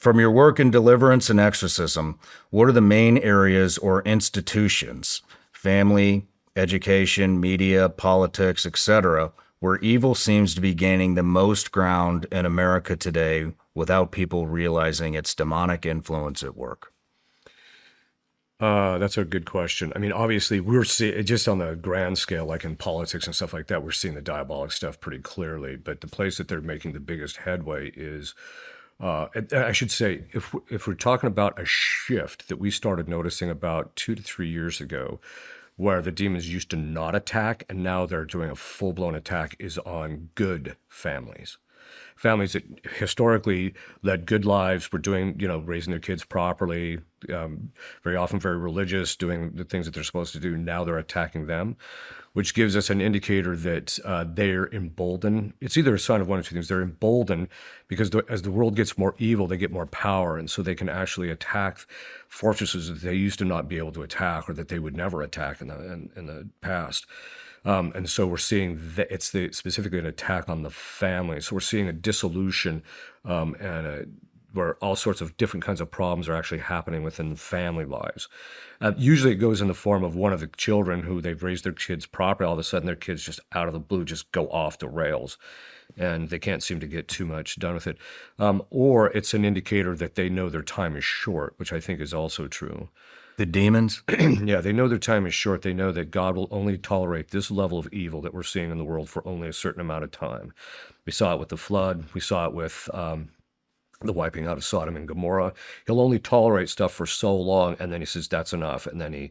From your work in deliverance and exorcism, what are the main areas or institutions, family, education, media, politics, etc., where evil seems to be gaining the most ground in America today without people realizing its demonic influence at work? That's a good question. I mean, obviously, we're seeing just on the grand scale, like in politics and stuff like that, we're seeing the diabolic stuff pretty clearly. But the place that they're making the biggest headway is, I should say, if we're talking about a shift that we started noticing about 2 to 3 years ago, where the demons used to not attack and now they're doing a full blown attack, is on good families. Families that historically led good lives, were doing, raising their kids properly, very often very religious, doing the things that they're supposed to do. Now they're attacking them, which gives us an indicator that they're emboldened. It's either a sign of one or two things. They're emboldened because as the world gets more evil, they get more power. And so they can actually attack fortresses that they used to not be able to attack, or that they would never attack in the past. And so we're seeing that it's specifically an attack on the family. So we're seeing a dissolution, where all sorts of different kinds of problems are actually happening within family lives. Usually it goes in the form of one of the children who they've raised their kids properly. All of a sudden their kids just out of the blue just go off the rails, and they can't seem to get too much done with it. Or it's an indicator that they know their time is short, which I think is also true. The demons? Yeah, they know their time is short. They know that God will only tolerate this level of evil that we're seeing in the world for only a certain amount of time. We saw it with the flood. We saw it with the wiping out of Sodom and Gomorrah. He'll only tolerate stuff for so long, and then he says that's enough. And then he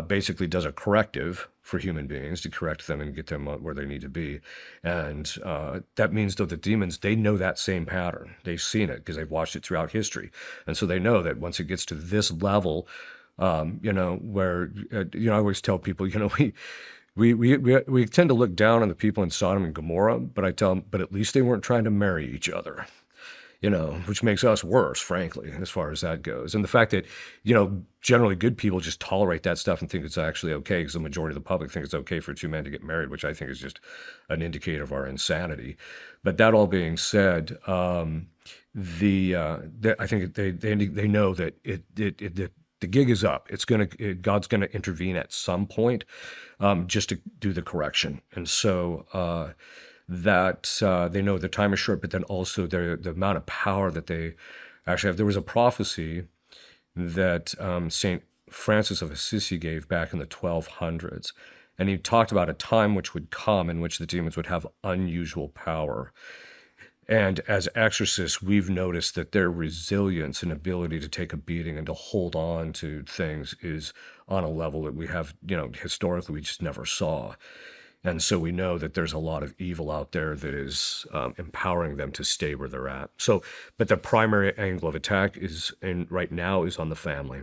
basically does a corrective for human beings to correct them and get them where they need to be. And that means, though, the demons, they know that same pattern. They've seen it because they've watched it throughout history. And so they know that once it gets to this level, where, I always tell people, we tend to look down on the people in Sodom and Gomorrah, but I tell them, but at least they weren't trying to marry each other, which makes us worse, frankly, as far as that goes. And the fact that, generally good people just tolerate that stuff and think it's actually okay, because the majority of the public think it's okay for two men to get married, which I think is just an indicator of our insanity. But that all being said, I think they know that the gig is up. God's gonna intervene at some point, just to do the correction. And so they know the time is short, but then also the amount of power that they actually have. There was a prophecy that Saint Francis of Assisi gave back in the 1200s, and he talked about a time which would come in which the demons would have unusual power. And as exorcists, we've noticed that their resilience and ability to take a beating and to hold on to things is on a level that we have, historically we just never saw. And so we know that there's a lot of evil out there that is empowering them to stay where they're at. So, but the primary angle of attack right now is on the family.